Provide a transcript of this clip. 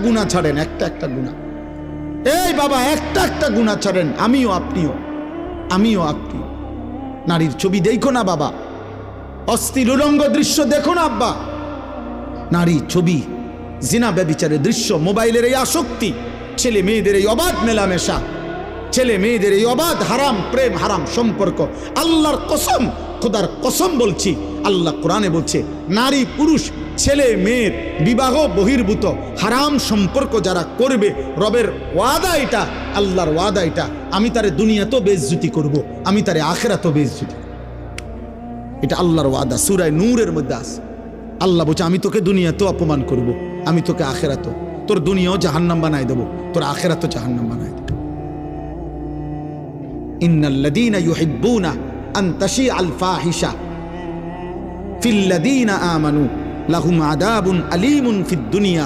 গুনাহ ছাড়েন, একটা গুনাহ। এই বাবা, একটা গুনাহ ছাড়েন। আমিও আপনিও নারীর ছবি দেখো না বাবা, অস্থির উলঙ্গ দৃশ্য দেখো না আব্বা। নারী ছবি, জিনা ব্যভিচারের দৃশ্য, মোবাইলের এই আসক্তি, ছেলে মেয়েদের এই অবাধ মেলামেশা, ছেলে মেয়েদের এই অবাধ হারাম প্রেম, হারাম সম্পর্ক। আল্লাহর কসম, খোদার কসম বলছি, আল্লাহ কোরআনে বলছে নারী পুরুষ ছেলে মেয়ের বিবাহ বহির্ভূত হারাম সম্পর্ক যারা করবে, রবের ওয়াদা এটা, আল্লাহর ওয়াদা এটা, আমি তারে দুনিয়াতেও বেইজ্জতি করব, আমি তারে আখিরাতেও বেইজ্জতি। এটা আল্লাহর ওয়াদা, সূরা নূরের মধ্যে আছে। আল্লাহ বলছে আমি তোকে দুনিয়াতেও অপমান করব, আমি তোকে আখিরাতেও, তোর দুনিয়াও জাহান্নাম বানায় দেবো, তোর আখিরাতও জাহান্নাম বানায় দেবো। ইন্নাল্লাযীনা ইউহিব্বুনা আন তাশিআল ফাহিশা ফিল্লাযীনা আমানু লাহুম আযাবুন আলীমুন ফিদ দুনিয়া